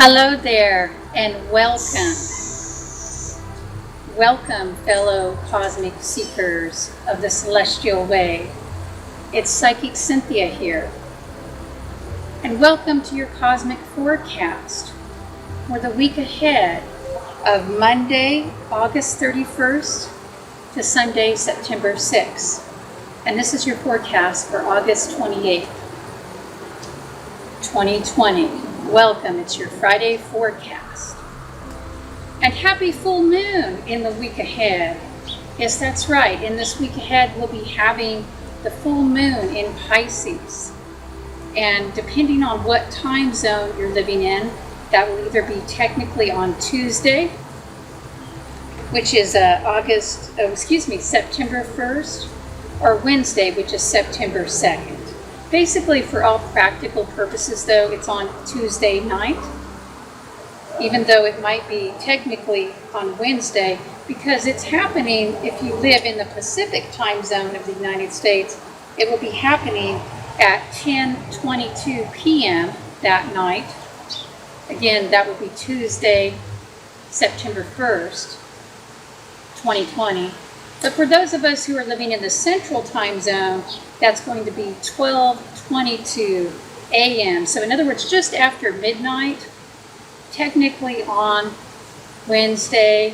Hello there, and welcome. Welcome, fellow cosmic seekers of the celestial way. It's Psychic Cynthia here. And welcome to your cosmic forecast for the week ahead of Monday, August 31st to Sunday, September 6th. And this is your forecast for August 28th, 2020. Welcome, it's your Friday forecast. And happy full moon in the week ahead. Yes, that's right. In this week ahead, we'll be having the full moon in Pisces. And depending on what time zone you're living in, that will either be technically on Tuesday, which is September 1st, or Wednesday, which is September 2nd. Basically, for all practical purposes, though, it's on Tuesday night, even though it might be technically on Wednesday, because it's happening, if you live in the Pacific time zone of the United States, it will be happening at 10:22 p.m. that night. Again, that will be Tuesday, September 1st, 2020. But for those of us who are living in the Central time zone, that's going to be 12:22 a.m. So in other words, just after midnight, technically on Wednesday,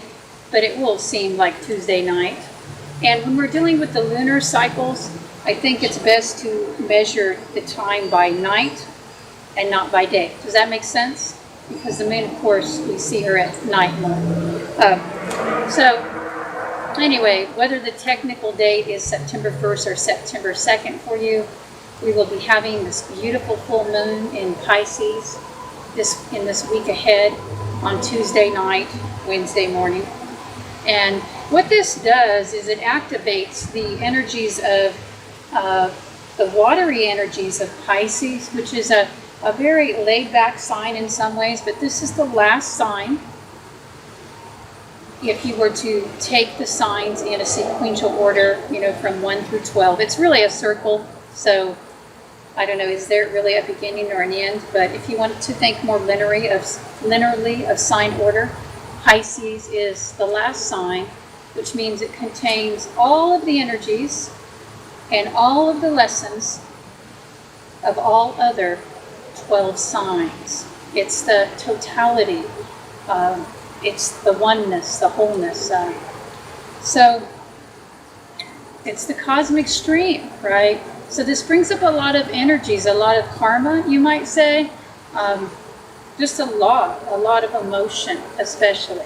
but it will seem like Tuesday night. And when we're dealing with the lunar cycles, I think it's best to measure the time by night and not by day. Does that make sense? Because the moon, of course, we see her at night more. Anyway, whether the technical date is September 1st or September 2nd for you, we will be having this beautiful full moon in Pisces in this week ahead on Tuesday night, Wednesday morning. And what this does is it activates the energies of the watery energies of Pisces, which is a very laid-back sign in some ways, but this is the last sign. If you were to take the signs in a sequential order, from 1 through 12, it's really a circle. So I don't know, is there really a beginning or an end? But if you want to think more linearly of sign order, Pisces is the last sign, which means it contains all of the energies and all of the lessons of all other 12 signs. It's the totality. It's the oneness, the wholeness. So it's the cosmic stream, right? So this brings up a lot of energies, a lot of karma, you might say. Just a lot of emotion, especially.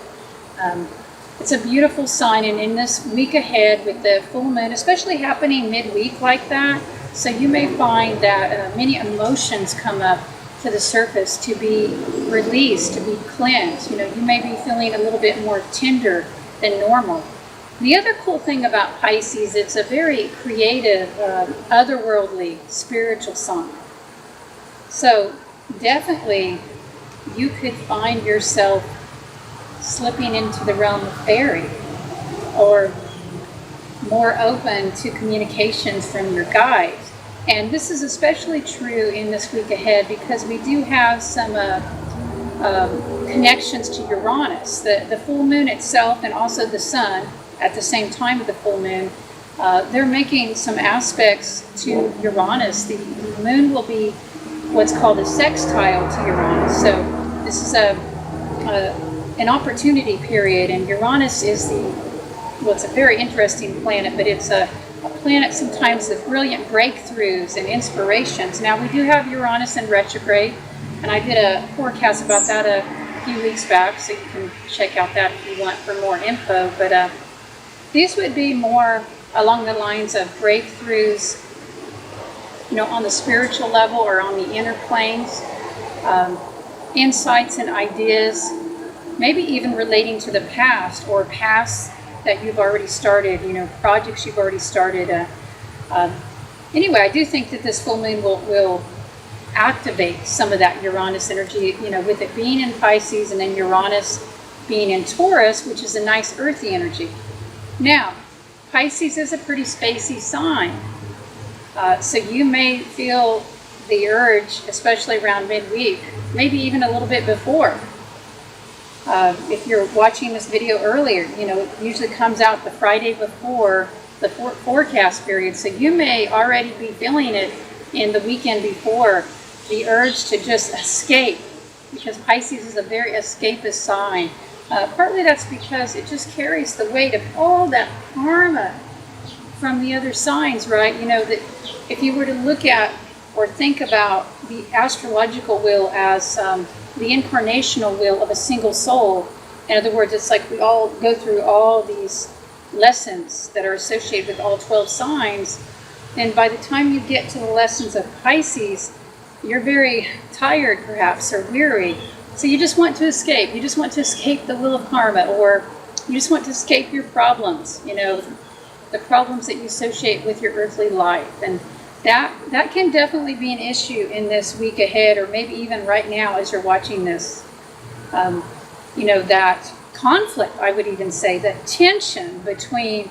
It's a beautiful sign, and in this week ahead with the full moon, especially happening midweek like that, so you may find that many emotions come up to the surface to be released, to be cleansed. You may be feeling a little bit more tender than normal. The other cool thing about Pisces, it's a very creative, otherworldly, spiritual sign. So definitely you could find yourself slipping into the realm of fairy, or more open to communications from your guides. And this is especially true in this week ahead because we do have some connections to Uranus. The full moon itself and also the sun at the same time of the full moon, they're making some aspects to Uranus. The moon will be what's called a sextile to Uranus. So this is an opportunity period, and Uranus is it's a very interesting planet, but it's a planet sometimes of brilliant breakthroughs and inspirations. Now, we do have Uranus in retrograde, and I did a forecast about that a few weeks back, so you can check out that if you want for more info. But these would be more along the lines of breakthroughs, on the spiritual level or on the inner planes, insights and ideas, maybe even relating to the past or past that you've already started, projects you've already started. Anyway, I do think that this full moon will activate some of that Uranus energy, with it being in Pisces and then Uranus being in Taurus, which is a nice earthy energy. Now, Pisces is a pretty spacey sign. So you may feel the urge, especially around midweek, maybe even a little bit before. If you're watching this video earlier, it usually comes out the Friday before the forecast period. So you may already be feeling it in the weekend before, the urge to just escape, because Pisces is a very escapist sign. Partly that's because it just carries the weight of all that karma from the other signs, right? That if you were to look at or think about the astrological wheel as the incarnational wheel of a single soul, in other words, it's like we all go through all these lessons that are associated with all 12 signs, then by the time you get to the lessons of Pisces, you're very tired perhaps, or weary. So you just want to escape. You just want to escape the wheel of karma, or you just want to escape your problems, the problems that you associate with your earthly life. And that can definitely be an issue in this week ahead, or maybe even right now as you're watching this. That conflict, I would even say, that tension between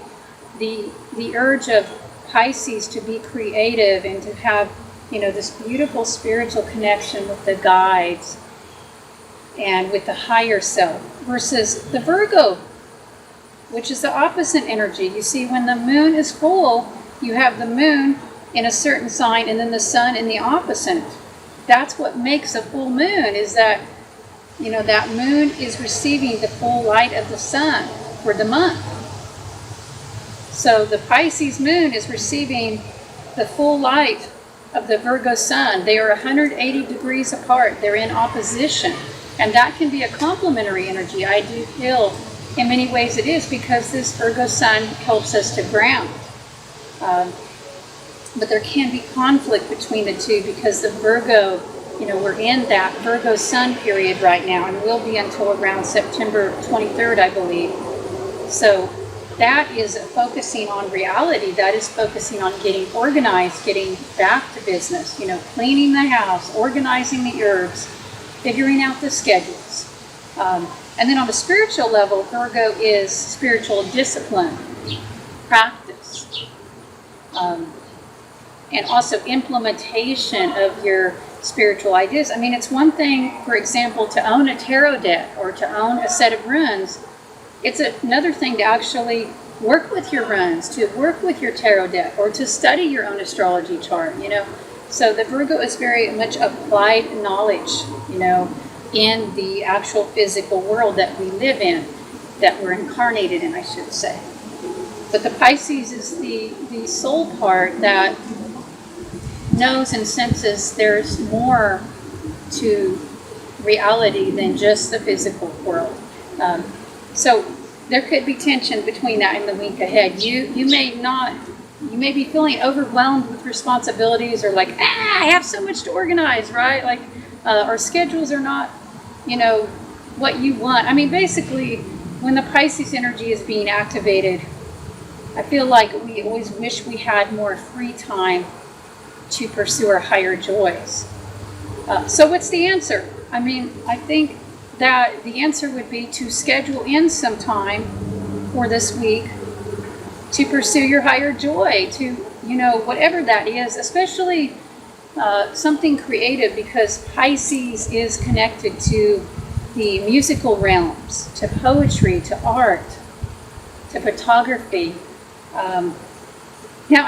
the urge of Pisces to be creative and to have, this beautiful spiritual connection with the guides and with the higher self, versus the Virgo, which is the opposite energy. You see, when the moon is full, you have the moon in a certain sign and then the sun in the opposite. That's what makes a full moon, is that, that moon is receiving the full light of the sun for the month. So the Pisces moon is receiving the full light of the Virgo sun. They are 180 degrees apart. They're in opposition. And that can be a complementary energy. I do feel in many ways it is, because this Virgo sun helps us to ground. But there can be conflict between the two, because the Virgo, we're in that Virgo sun period right now, and will be until around September 23rd, I believe. So that is focusing on reality. That is focusing on getting organized, getting back to business, cleaning the house, organizing the herbs, figuring out the schedules. And then on a spiritual level, Virgo is spiritual discipline, practice, and also implementation of your spiritual ideas. I mean, it's one thing, for example, to own a tarot deck or to own a set of runes. It's another thing to actually work with your runes, to work with your tarot deck, or to study your own astrology chart, So the Virgo is very much applied knowledge, in the actual physical world that we live in, that we're incarnated in, I should say. But the Pisces is the soul part that knows and senses there's more to reality than just the physical world. So there could be tension between that in the week ahead. You may be feeling overwhelmed with responsibilities, or like, I have so much to organize, right? Like our schedules are not, what you want. I mean, basically, when the Pisces energy is being activated, I feel like we always wish we had more free time to pursue our higher joys. So what's the answer? I mean, I think that the answer would be to schedule in some time for this week to pursue your higher joy, to, whatever that is, especially something creative, because Pisces is connected to the musical realms, to poetry, to art, to photography. Now,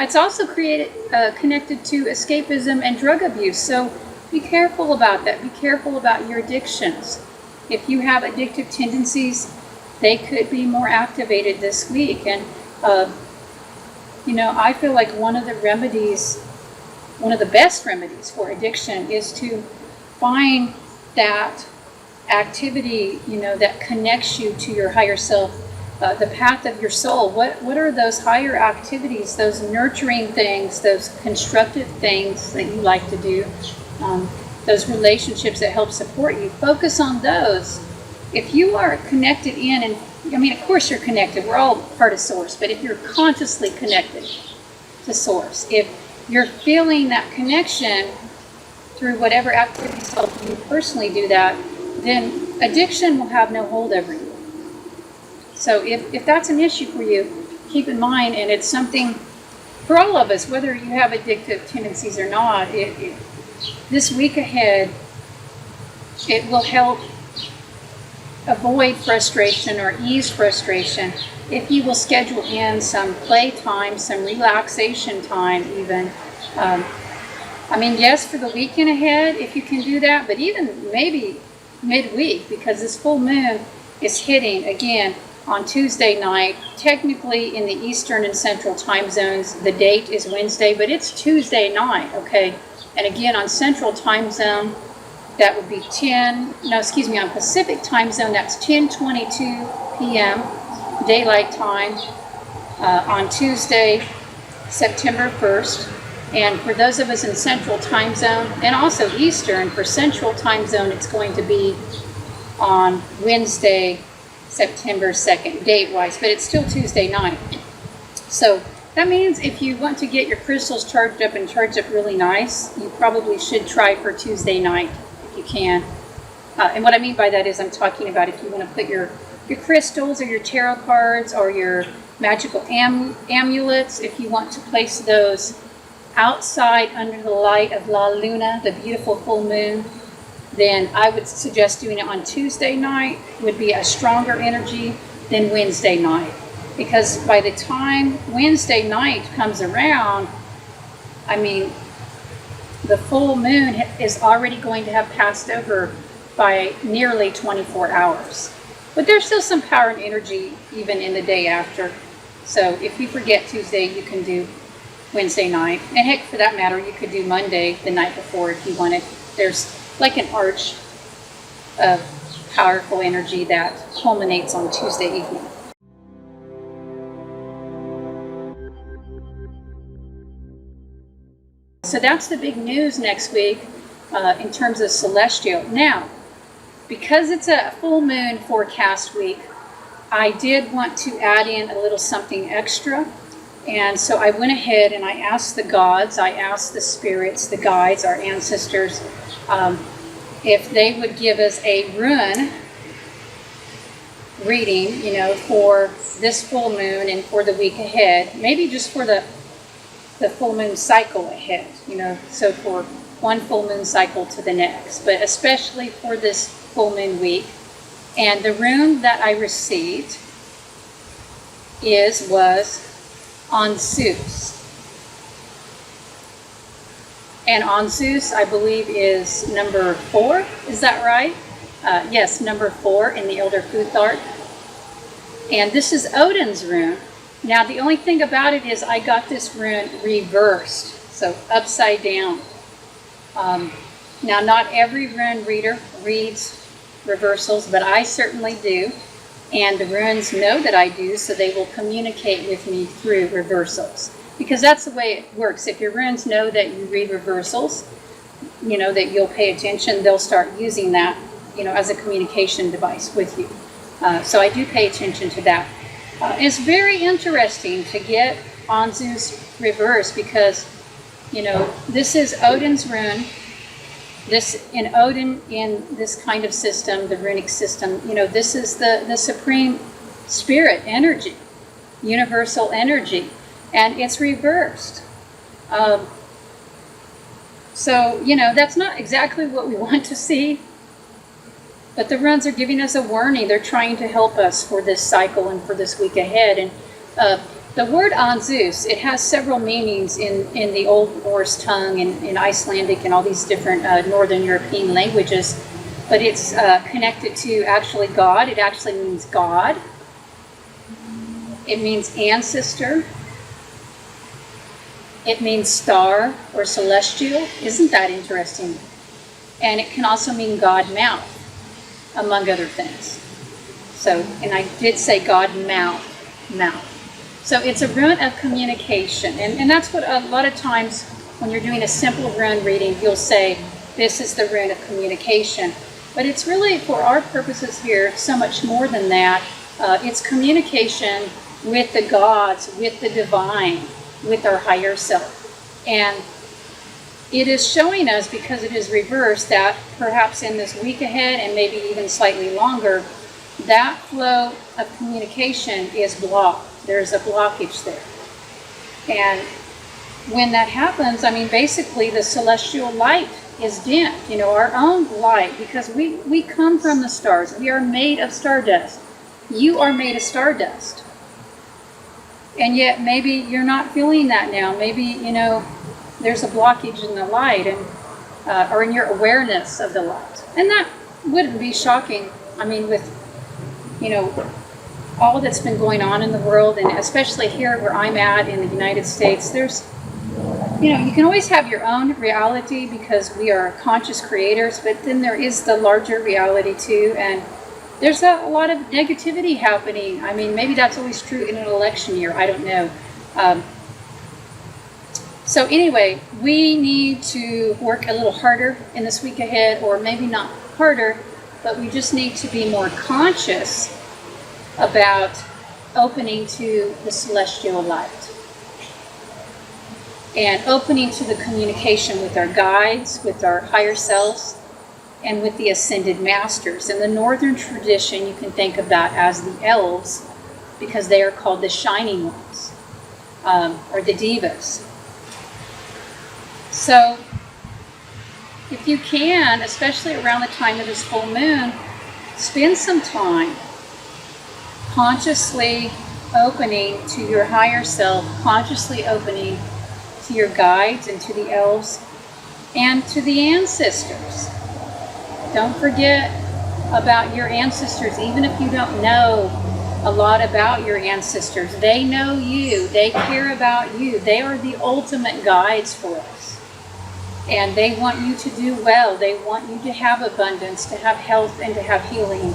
it's also connected to escapism and drug abuse, so be careful about that. Be careful about your addictions. If you have addictive tendencies, they could be more activated this week. And, I feel like one of the best remedies for addiction is to find that activity, that connects you to your higher self, the path of your soul. What are those higher activities, those nurturing things, those constructive things that you like to do, those relationships that help support you? Focus on those. If you are connected in, and of course you're connected, we're all part of Source, but if you're consciously connected to Source, if you're feeling that connection through whatever activities help you personally do that, then addiction will have no hold over you. So if that's an issue for you, keep in mind, and it's something for all of us, whether you have addictive tendencies or not, this week ahead, it will help avoid frustration or ease frustration if you will schedule in some play time, some relaxation time even. I mean, yes, for the weekend ahead, if you can do that, but even maybe midweek, because this full moon is hitting again on Tuesday night. Technically in the Eastern and Central time zones, the date is Wednesday, but it's Tuesday night, okay? And again, on Central time zone, that would be on Pacific time zone, that's 10:22 p.m. daylight time on Tuesday, September 1st. And for those of us in Central time zone, and also Eastern, for Central time zone, it's going to be on Wednesday, September 2nd, date-wise, but it's still Tuesday night. So that means if you want to get your crystals charged up and charged up really nice, you probably should try for Tuesday night if you can. And what I mean by that is I'm talking about if you want to put your crystals or your tarot cards or your magical amulets, if you want to place those outside under the light of La Luna, the beautiful full moon, then I would suggest doing it on Tuesday night. Would be a stronger energy than Wednesday night. Because by the time Wednesday night comes around, I mean, the full moon is already going to have passed over by nearly 24 hours. But there's still some power and energy even in the day after. So if you forget Tuesday, you can do Wednesday night. And heck, for that matter, you could do Monday the night before if you wanted. There's like an arch of powerful energy that culminates on Tuesday evening. So that's the big news next week in terms of celestial. Now, because it's a full moon forecast week, I did want to add in a little something extra. And so I went ahead and I asked the gods, I asked the spirits, the guides, our ancestors, if they would give us a rune reading, for this full moon and for the week ahead, maybe just for the full moon cycle ahead, so for one full moon cycle to the next, but especially for this full moon week. And the rune that I received was on Zeus. And on Zeus, I believe, is number 4. Is that right? Yes, number 4 in the Elder Futhark. And this is Odin's rune. Now, the only thing about it is I got this rune reversed, so upside down. Now, not every rune reader reads reversals, but I certainly do. And the runes know that I do, so they will communicate with me through reversals. Because that's the way it works. If your runes know that you read reversals, that you'll pay attention, they'll start using that, as a communication device with you. So I do pay attention to that. It's very interesting to get Anzu's reverse because, this is Odin's rune. In Odin, in this kind of system, the runic system, this is the supreme spirit energy, universal energy, and it's reversed. So, that's not exactly what we want to see, but the runes are giving us a warning. They're trying to help us for this cycle and for this week ahead. And the word Anzus, it has several meanings in the Old Norse tongue and in Icelandic and all these different Northern European languages, but it's connected to actually God. It actually means God. It means ancestor. It means star or celestial. Isn't that interesting? And it can also mean God mouth, among other things. So, and I did say God mouth. So it's a rune of communication. And that's what a lot of times when you're doing a simple rune reading, you'll say, this is the rune of communication. But it's really, for our purposes here, so much more than that. It's communication with the gods, with the divine, with our higher self. And it is showing us, because it is reversed, that perhaps in this week ahead and maybe even slightly longer, that flow of communication is blocked. There's a blockage there. And when that happens, basically the celestial light is dimmed, you know, our own light, because we come from the stars. We are made of stardust. You are made of stardust. And yet maybe you're not feeling that now. Maybe, you know, there's a blockage in the light and or in your awareness of the light. And that wouldn't be shocking. I mean, with, you know, all that's been going on in the world, and especially here where I'm at in the United States, there's, you know, you can always have your own reality because we are conscious creators, but then there is the larger reality too, and there's a lot of negativity happening. I mean, maybe that's always true in an election year, I don't know. So anyway, we need to work a little harder in this week ahead, or maybe not harder, but we just need to be more conscious about opening to the celestial light and opening to the communication with our guides, with our higher selves, and with the ascended masters. In the northern tradition, you can think of that as the elves, because they are called the shining ones, or the divas. So if you can, especially around the time of this full moon, spend some time consciously opening to your higher self, consciously opening to your guides and to the elves and to the ancestors. Don't forget about your ancestors, even if you don't know a lot about your ancestors. They know you. They care about you. They are the ultimate guides for us. And they want you to do well. They want you to have abundance, to have health, and to have healing.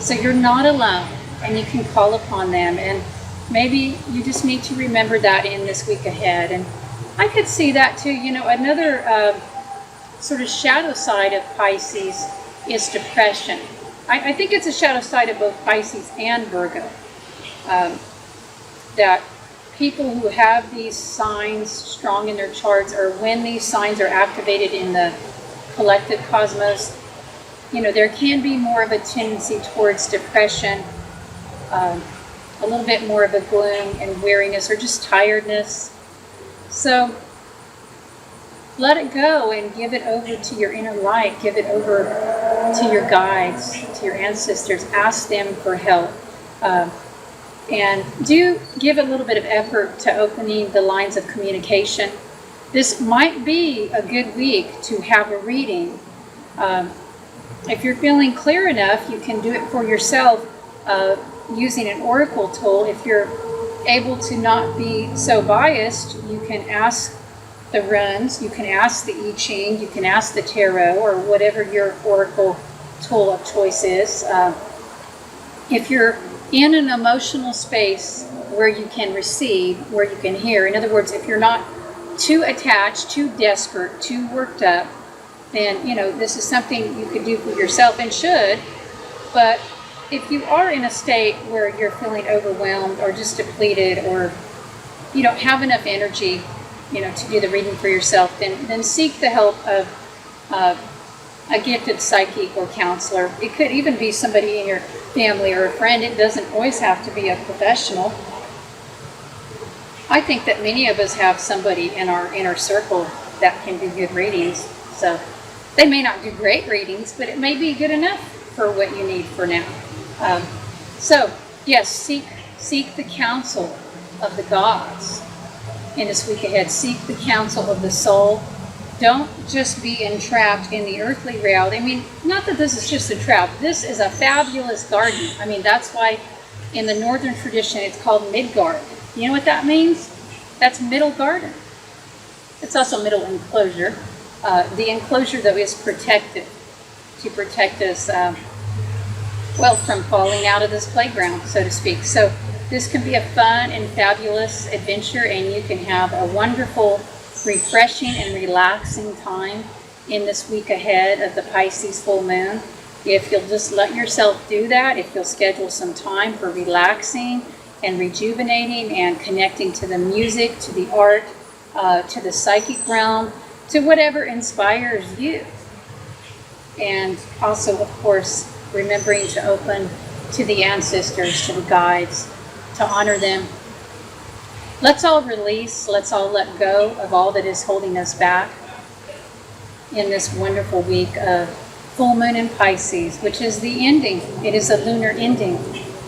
So you're not alone, and you can call upon them. And maybe you just need to remember that in this week ahead. And I could see that too. You know, another sort of shadow side of Pisces is depression. I think it's a shadow side of both Pisces and Virgo. That people who have these signs strong in their charts, or when these signs are activated in the collective cosmos, you know, there can be more of a tendency towards depression, a little bit more of a gloom and weariness, or just tiredness. So let it go and give it over to your inner light. Give it over to your guides, to your ancestors. Ask them for help. And do give a little bit of effort to opening the lines of communication. This might be a good week to have a reading. If you're feeling clear enough, you can do it for yourself using an oracle tool. If you're able to not be so biased, you can ask the runes, you can ask the I Ching, you can ask the tarot, or whatever your oracle tool of choice is. If you're in an emotional space where you can receive, where you can hear, in other words, if you're not too attached, too desperate, too worked up, then, you know, this is something you could do for yourself and should. But if you are in a state where you're feeling overwhelmed or just depleted, or you don't have enough energy, you know, to do the reading for yourself, then seek the help of a gifted psychic or counselor. It could even be somebody in your family or a friend. It doesn't always have to be a professional. I think that many of us have somebody in our inner circle that can do good readings. So they may not do great readings, but it may be good enough for what you need for now. So yes, seek the counsel of the gods in this week ahead. Seek the counsel of the soul. Don't just be entrapped in the earthly reality. I mean, not that this is just a trap. This is a fabulous garden. I mean, that's why in the northern tradition it's called Midgard. You know what that means? That's middle garden. It's also middle enclosure. The enclosure, though, is protective, to protect us, well, from falling out of this playground, so to speak. So this can be a fun and fabulous adventure, and you can have a wonderful, refreshing and relaxing time in this week ahead of the Pisces full moon. If you'll just let yourself do that, if you'll schedule some time for relaxing and rejuvenating and connecting to the music, to the art, to the psychic realm, to whatever inspires you. And also, of course, remembering to open to the ancestors, to the guides, to honor them. Let's all release, let's all let go of all that is holding us back. in this wonderful week of full moon in Pisces, which is the ending. It is a lunar ending.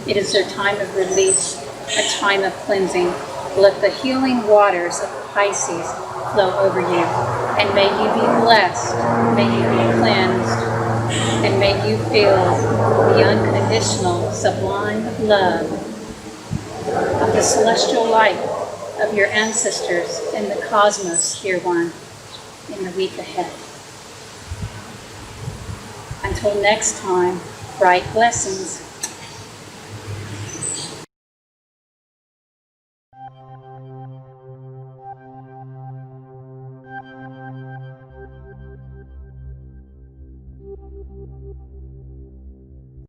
It is a time of release, a time of cleansing. Let the healing waters of Pisces flow over you. And may you be blessed, may you be cleansed, and may you feel the unconditional, sublime love of the celestial light of your ancestors and the cosmos, dear one, in the week ahead. Until next time, bright blessings.